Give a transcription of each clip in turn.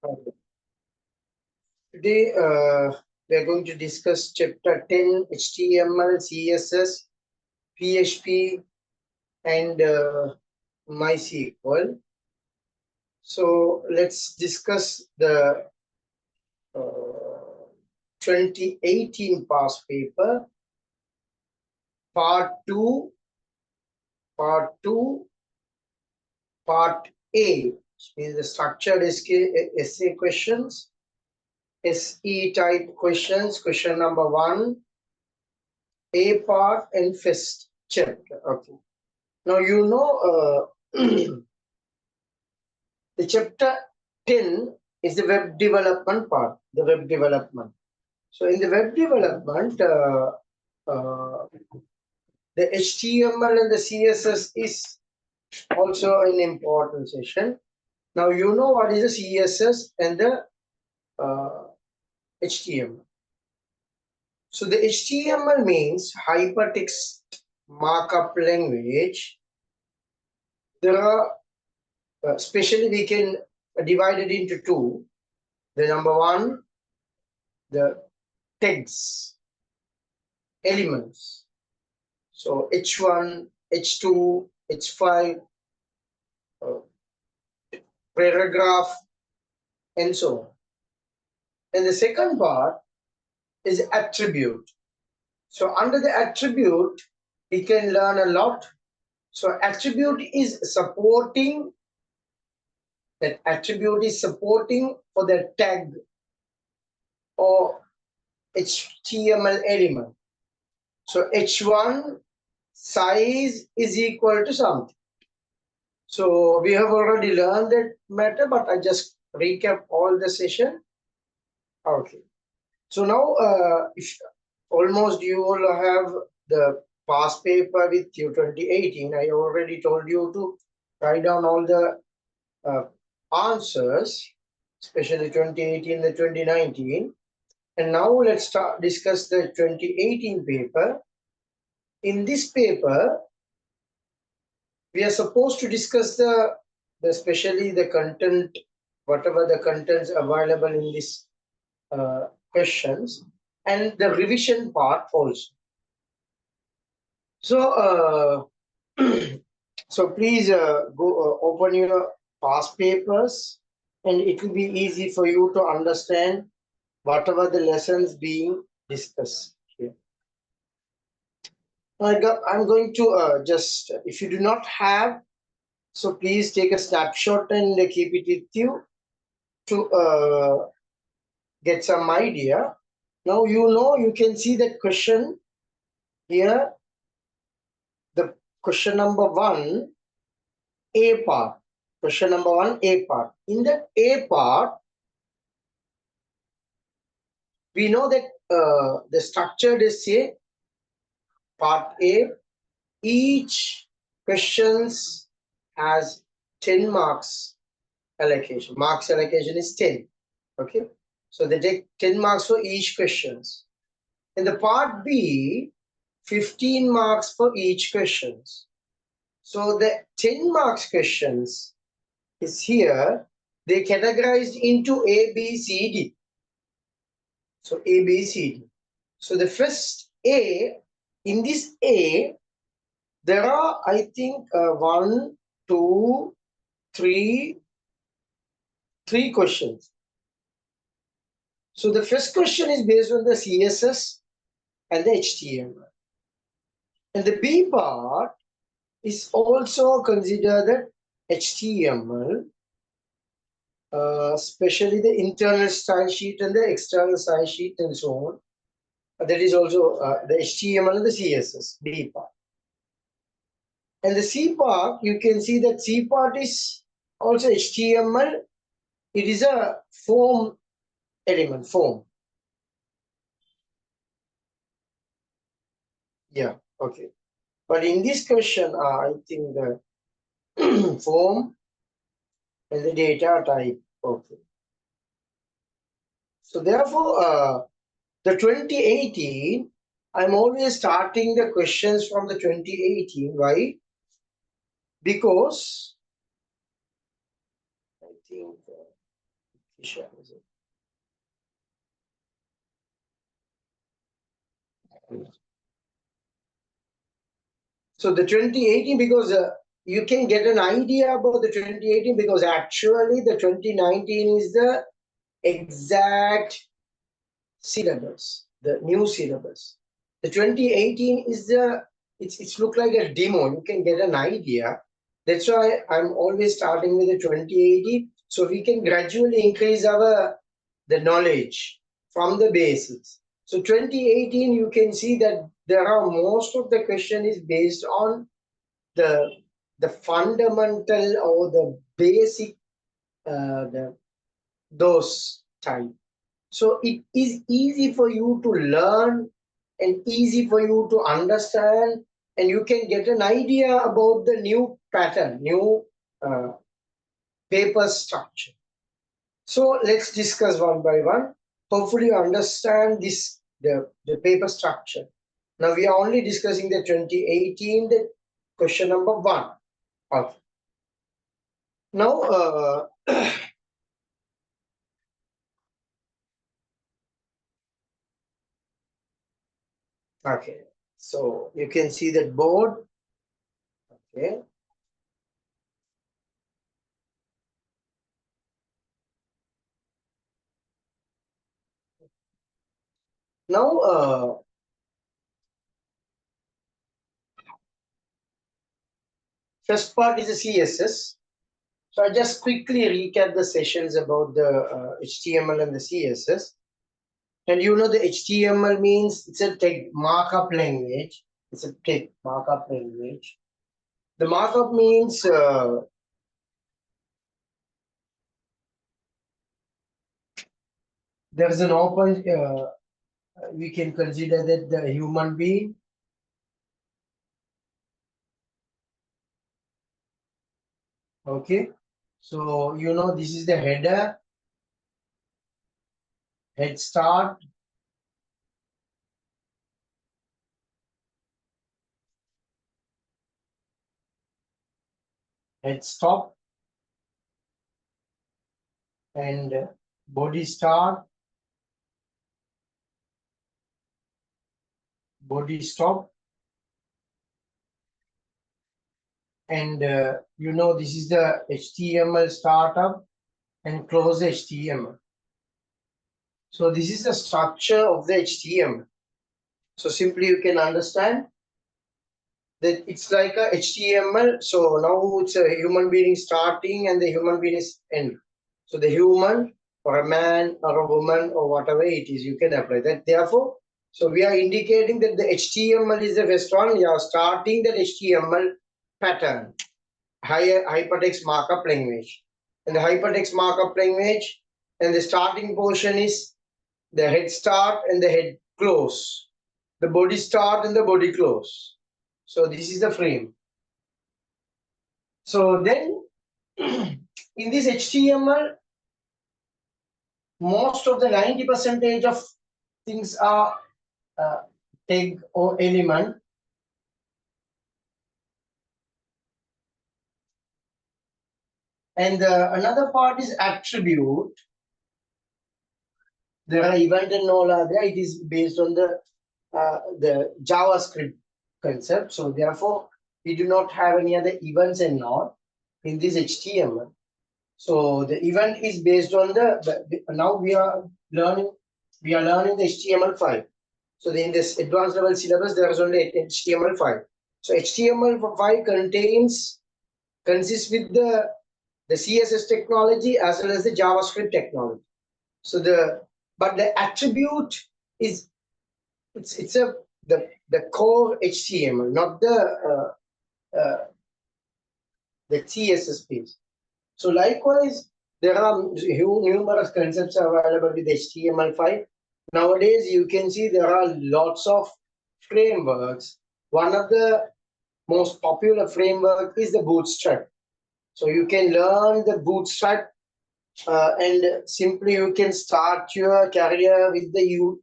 Okay. Today we are going to discuss chapter 10 HTML, CSS, PHP, and MySQL. So let's discuss the 2018 past paper, part 2, part A, which means the structured essay questions. SE type questions, question number 1, A part and first chapter. Okay. Now you know the chapter 10 is the web development part, the web development. So in the web development, the HTML and the CSS is also an important session. Now you know what is the CSS and the HTML. So the HTML means hypertext markup language. There are, especially we can divide it into two. The number one, the tags, elements. So H1, H2, H5, paragraph, and so on. And the second part is attribute. So under the attribute, we can learn a lot. So attribute is supporting, that attribute is supporting for the tag or HTML element. So H1 size is equal to something. So we have already learned that matter, but I just recap all the session. Okay. So now, if almost you all have the past paper with you 2018, I already told you to write down all the answers, especially 2018 and 2019. And now let's discuss the 2018 paper. In this paper, we are supposed to discuss especially the content, whatever the contents available in this questions, and the revision part also. So, so please go open your past papers, and it will be easy for you to understand whatever the lessons being discussed here. I'm going to just, if you do not have, so please take a snapshot and keep it with you to get some idea. Now you know, you can see that question here, the question number 1, A part. Question number 1, A part. In the A part, we know that the structured essay, part A, each questions has 10 marks allocation. Marks allocation is 10. Okay. So they take 10 marks for each questions. In the part B, 15 marks for each questions. So the 10 marks questions is here. They categorized into A, B, C, D. So A, B, C, D. So the first A, in this A, there are, I think, 1, 2, 3 questions. So the first question is based on the CSS and the HTML. And the B part is also considered the HTML, especially the internal style sheet and the external style sheet and so on. That is also the HTML and the CSS, B part. And the C part, you can see that C part is also HTML. It is a form element, form. Yeah, okay. But in this question, I think the form and the data type. Okay. So therefore, the 2018, I'm always starting the questions from the 2018. Why? Because I think So the 2018, because you can get an idea about the 2018, because actually the 2019 is the exact syllabus, the new syllabus. The 2018 is it's look like a demo. You can get an idea. That's why I'm always starting with the 2018, so we can gradually increase the knowledge from the basics. So 2018, you can see that there are most of the question is based on the fundamental or the basic those type. So it is easy for you to learn and easy for you to understand, and you can get an idea about the new pattern, new paper structure. So let's discuss one by one. Hopefully you understand this, the paper structure. Now we are only discussing the 2018, the question number 1. Okay. Now okay, so you can see that board. Okay. Now first part is the CSS. So I just quickly recap the sessions about the HTML and the CSS. And you know the HTML means it's a text markup language. It's a text markup language. The markup means there is an open, we can consider that the human being. Okay. So, you know, this is the header, head start, head stop, and body start, body stop, and you know this is the HTML startup and close HTML. So this is the structure of the HTML. So simply you can understand that it's like a HTML. So now it's a human being starting and the human being is end. So the human or a man or a woman or whatever it is, you can apply that. Therefore, so we are indicating that the HTML is the first one. You are starting the HTML pattern, hypertext markup language. And the hypertext markup language and the starting portion is the head start and the head close, the body start and the body close. So this is the frame. So then in this HTML, most of the 90% of things are tag or element. And another part is attribute. There are event and all are there. It is based on the JavaScript concept. So therefore, we do not have any other events and all in this HTML. So the event is based on now we are learning the HTML5. So in this advanced level syllabus, there is only HTML5. So HTML5 consists with the CSS technology as well as the JavaScript technology. So but the attribute is the core HTML, not the CSS piece. So likewise, there are numerous concepts available with HTML5. Nowadays, you can see there are lots of frameworks. One of the most popular framework is the Bootstrap. So you can learn the Bootstrap and simply you can start your career with the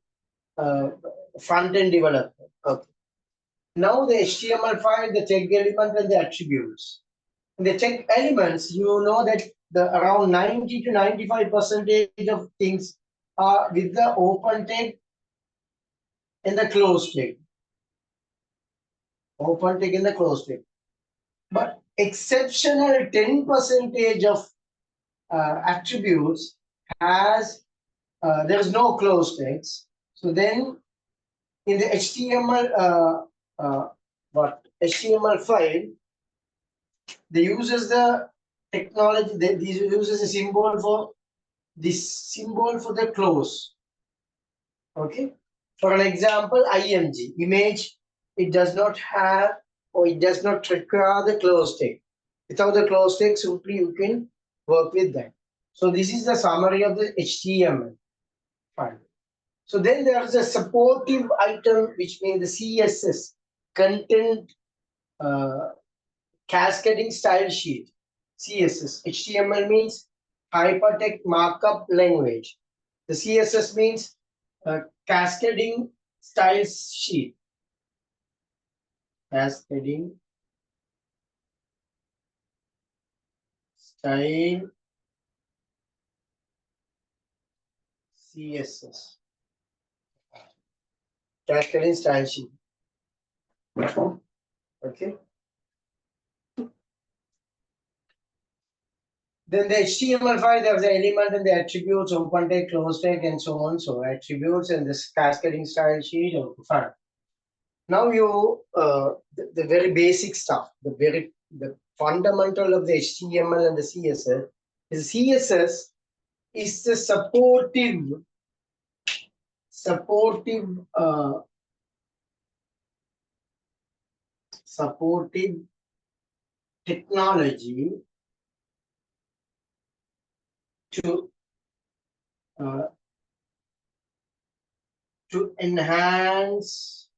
front-end development. Okay. Now the HTML5, the tag element and the attributes. In the tag elements, you know that the around 90 to 95% of things are with the open tag and the closed tag. Open tag and the closed tag. But exceptional 10% of attributes has there is no closed tags. So then in the HTML HTML file, they uses the technology. They uses a symbol for this symbol for the close. Okay. For an example, img image, it does not have or it does not require the close tag. Without the close tag, simply you can work with that. So this is the summary of the HTML file. So then there is a supportive item, which means the CSS, content cascading style sheet. CSS. HTML means hypertext markup language. The CSS means cascading style sheet. Cascading style CSS. Cascading style sheet. Okay. Then the HTML file, there is the element and the attributes, open tag, close tag, and so on. So attributes and this cascading style sheet. Okay, fine. Now you the very basic stuff, the fundamental of the HTML and the CSS is CSS is the supportive technology to enhance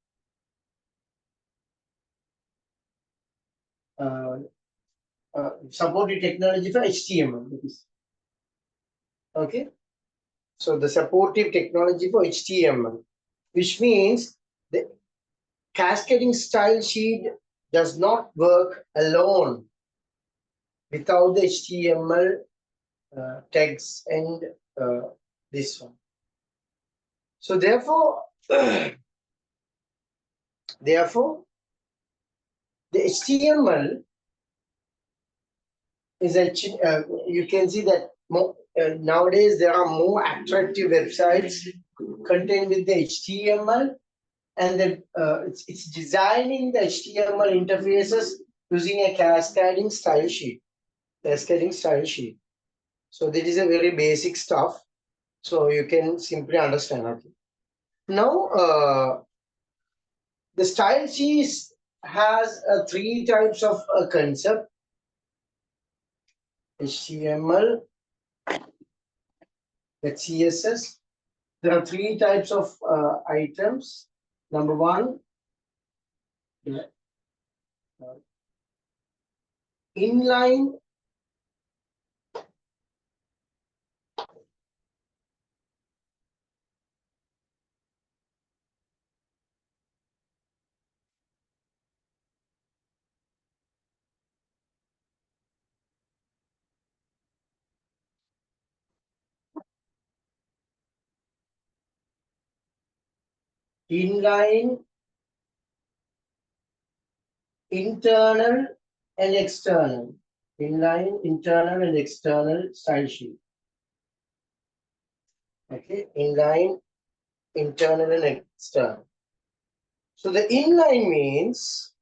supportive technology for HTML. Okay, so the supportive technology for HTML, which means the cascading style sheet does not work alone without the HTML tags and this one. So therefore, the HTML is you can see that nowadays there are more attractive websites contained with the HTML, and then it's designing the HTML interfaces using a cascading style sheet. So this is a very basic stuff. So you can simply understand. Okay. Now the style sheet has three types of concept: HTML, the CSS. There are three types of items. Number one, inline internal and external. Inline, internal, and external style sheet. Okay, inline, internal, and external. So the inline means,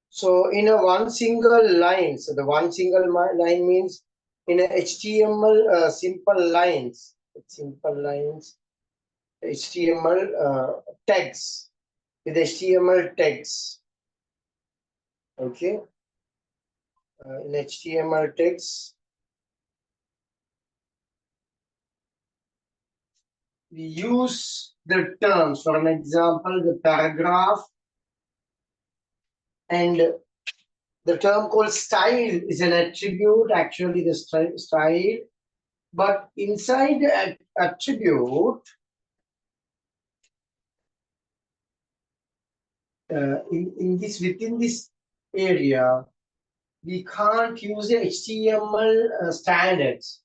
so in a one single line, so the one single line means in a HTML simple lines, HTML tags, with HTML tags. Okay, in HTML tags, we use the terms. For an example, the paragraph, and the term called style is an attribute, actually the style, but inside the attribute, within this area, we can't use the HTML standards.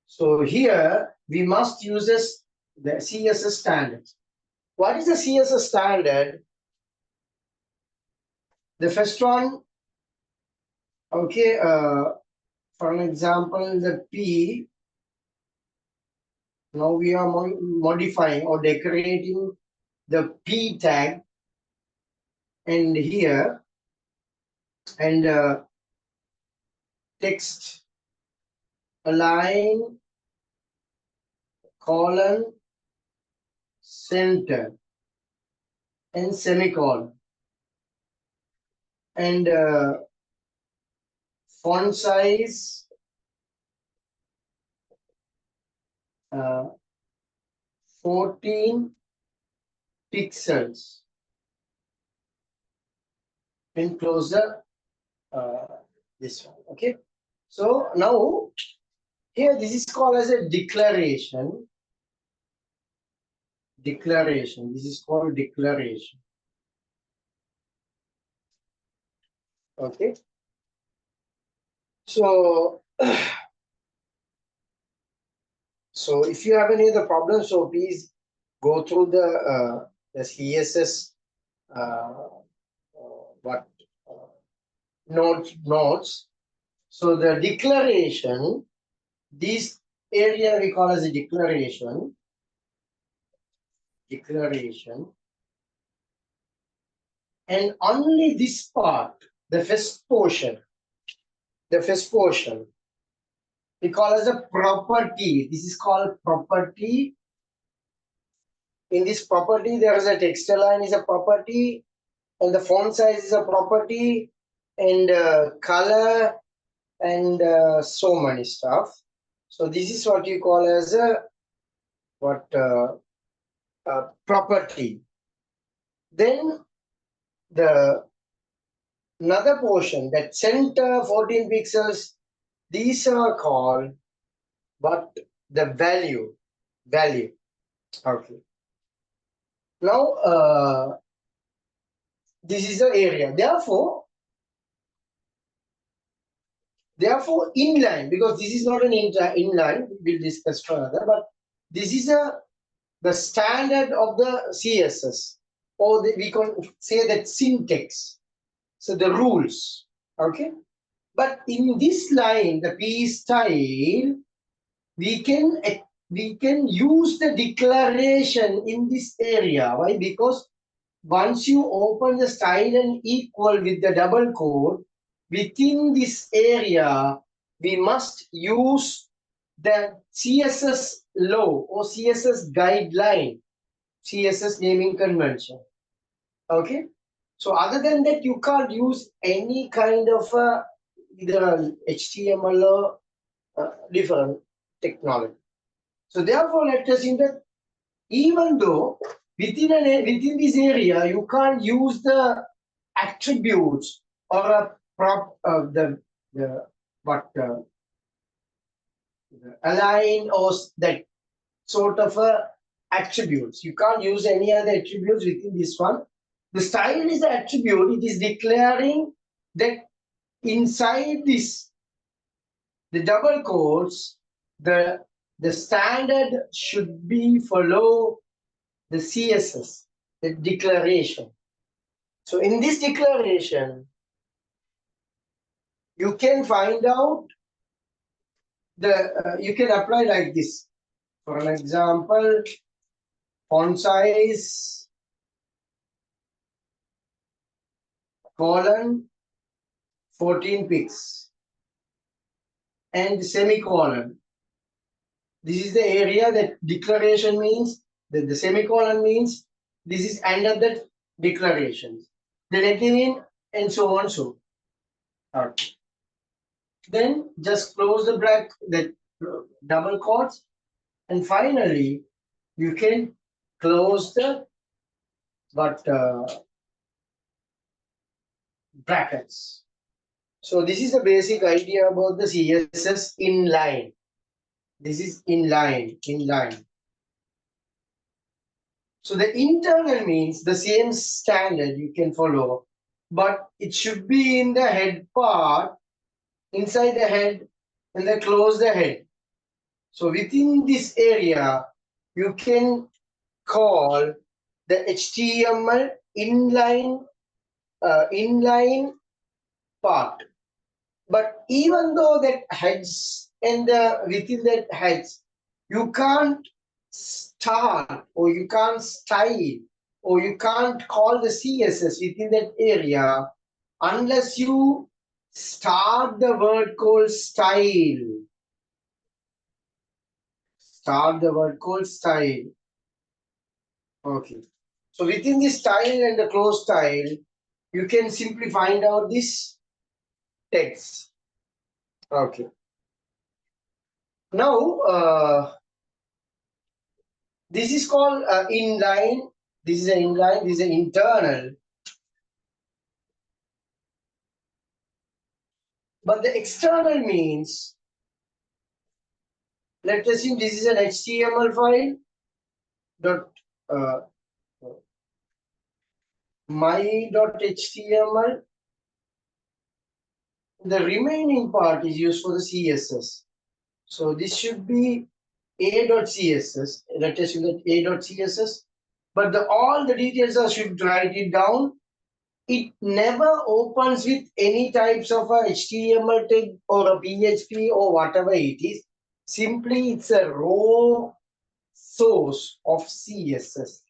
So here we must use this, the CSS standards. What is the CSS standard? The first one, okay, for an example, the P. Now we are modifying or decorating the P tag, and here, and text align colon center and semicolon, and font size 14 pixels, and close the this one. Okay, so now here this is called as a declaration. This is called declaration. Okay, so so if you have any other problems, so please go through the CSS notes. So the declaration, this area we call as a declaration. And only this part, the first portion, we call as a property. This is called property. In this property, there is a text align is a property, and the font size is a property, and color, and so many stuff. So this is what you call as a property. Then the another portion, that center 14 pixels, these are called but the value. Okay. Now this is the area. Therefore inline, because this is not an inline, we'll discuss further, but this is the standard of the CSS, or we can say that syntax. So the rules, okay. But in this line, the P style, we can use the declaration in this area. Why? Because once you open the style and equal with the double quote, within this area, we must use the CSS law or CSS guideline, CSS naming convention. Okay. So other than that, you can't use any kind of either HTML or different technology. So therefore, let us see that even though within this area you can't use the attributes or a the align or that sort of attributes. You can't use any other attributes within this one. The style is the attribute. It is declaring that inside this, the double quotes, the standard should be follow the CSS, the declaration. So in this declaration, you can find out you can apply like this. For an example, font size colon 14 pixels and semicolon. This is the area that declaration means. The semicolon means this is end of the declaration. Then again, and so on, so. Okay. Then just close the bracket, the double quotes, and finally you can close the brackets. So this is the basic idea about the CSS inline. This is inline. So the internal means the same standard you can follow. but it should be in the head part, inside the head, and then close the head. So within this area, you can call the HTML inline part. But even though that heads and within that heads, you can't start or you can't style or you can't call the CSS within that area unless you start the word called style. Start the word called style. Okay. So within this style and the close style, you can simply find out this text. Okay. Now, this is called inline. This is an inline. This is an internal. But the external means, let us assume this is an HTML file. Dot my.html. The remaining part is used for the CSS. So this should be a.css. Let us assume that a.css. But all the details I should write it down. It never opens with any types of a HTML tag or a PHP or whatever it is. Simply, it's a raw source of CSS.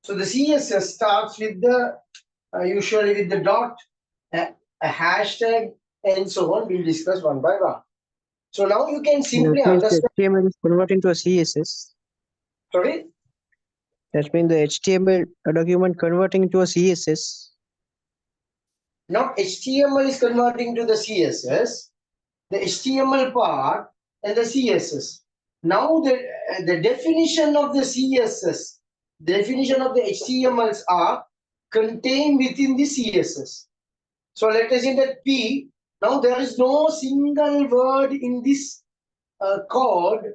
So the CSS starts with the usually with the dot, a hashtag, and so on. We'll discuss one by one. So now you can simply understand. HTML is converting to a CSS. Sorry? That means the HTML document converting to a CSS. Not HTML is converting to the CSS. The HTML part and the CSS. Now the definition of the CSS, definition of the HTMLs are contained within the CSS. So let us say that P, now there is no single word in this code,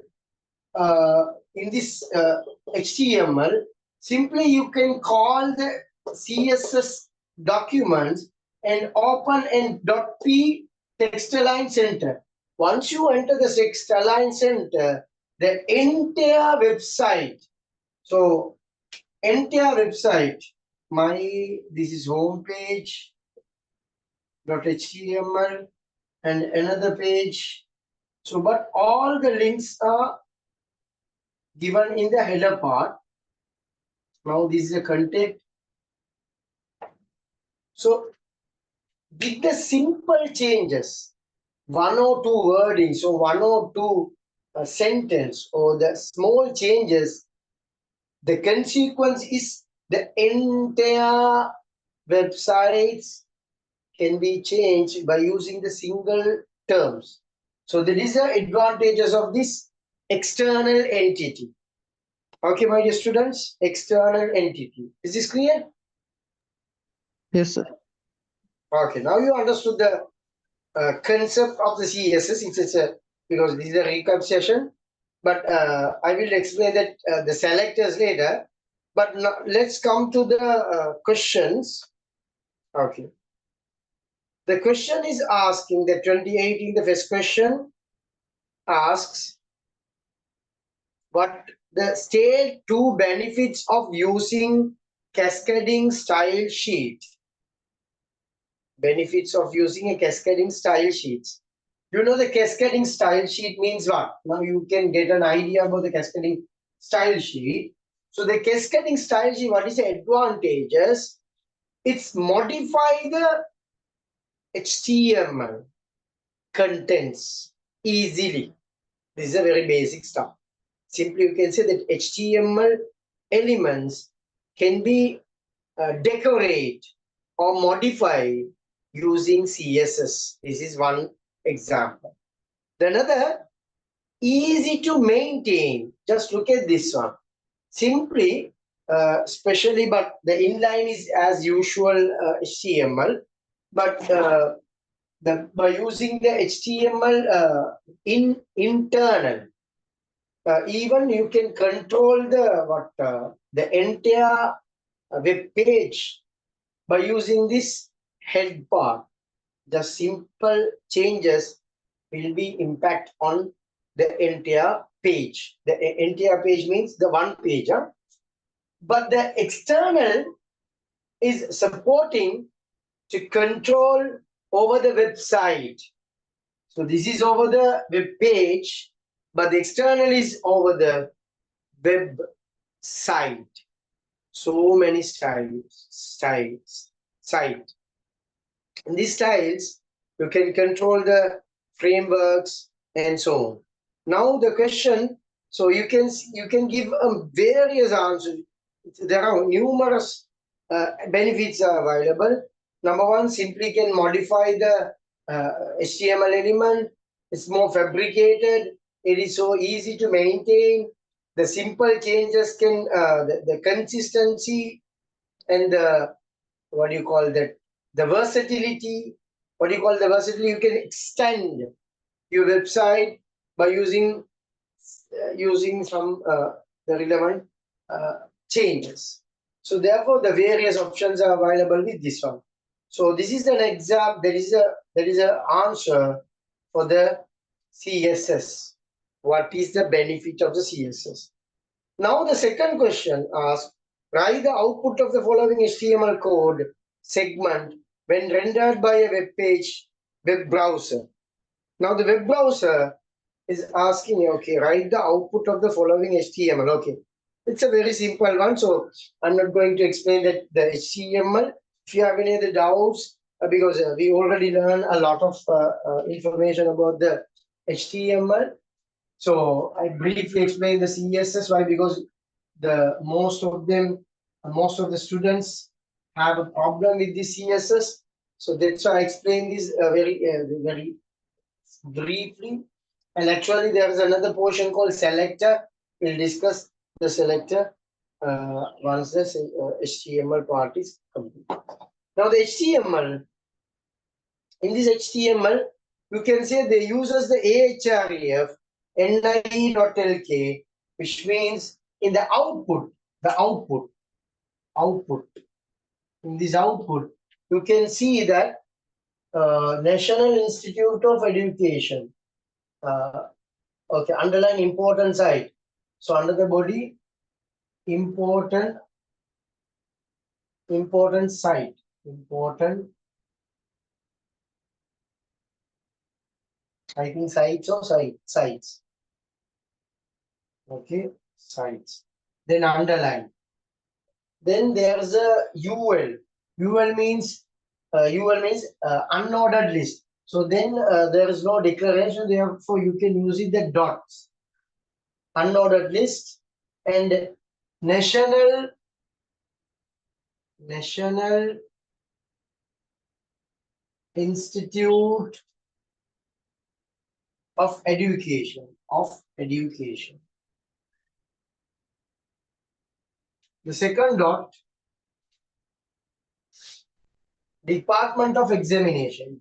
in this HTML. Simply you can call the CSS documents and open and .p text align center. Once you enter the text align center, the entire website, so entire website, this is home page, .html, and another page. So, but all the links are given in the header part. Now this is a content. So with the simple changes, one or two wordings or one or two sentence or the small changes, the consequence is the entire websites can be changed by using the single terms. So these are advantages of this external entity. Okay, my dear students, external entity. Is this clear? Yes, sir. Okay, now you understood the concept of the CSS. Because this is a recap session, but I will explain that the selectors later. But now, let's come to the questions. Okay. The question is asking, the 2018, the first question asks, what the state 2 benefits of using cascading style sheet. Benefits of using a cascading style sheet. You know the cascading style sheet means what? Now you can get an idea about the cascading style sheet. So the cascading style sheet, what is the advantages? It's modify the HTML contents easily. This is a very basic stuff. Simply you can say that HTML elements can be decorate or modify using CSS. This is one example. Another, easy to maintain. Just look at this one. Simply, especially, but the inline is as usual HTML, but by using the HTML internal, even you can control the entire web page by using this head part. The simple changes will be impact on the entire page. The entire page means the one page. Huh? But the external is supporting to control over the website. So this is over the web page, but the external is over the web site. So many styles. In these styles, you can control the frameworks and so on. Now the question, so you can give various answers. There are numerous benefits are available. Number one, simply can modify the HTML element. It's more fabricated. It is so easy to maintain. The simple changes can the consistency and the what do you call that? The versatility. What do you call the versatility? You can extend your website by using some the relevant changes. So therefore, the various options are available with this one. So this is an example. There is a answer for the CSS. What is the benefit of the CSS? Now the second question asks, write the output of the following HTML code segment when rendered by a web page web browser. Now the web browser is asking you, okay, write the output of the following HTML. Okay, it's a very simple one, so I'm not going to explain that the HTML. If you have any other doubts, because we already learned a lot of information about the HTML. So I briefly explain the CSS. Why? Because most of the students have a problem with the CSS. So that's why I explain this very briefly. And actually, there is another portion called selector. We'll discuss the selector once the HTML part is complete. Now the HTML, in this HTML, you can say they uses the ahref nie.lk, which means in the output, in this output, you can see that National Institute of Education, okay, underline important site. So under the body, important site, I think sites or sites. Okay, sites. Then underline. Then there's a UL. UL means unordered list. So then there is no declaration. Therefore, you can use it the dots. Unordered list and National Institute of Education. The second dot, Department of Examination.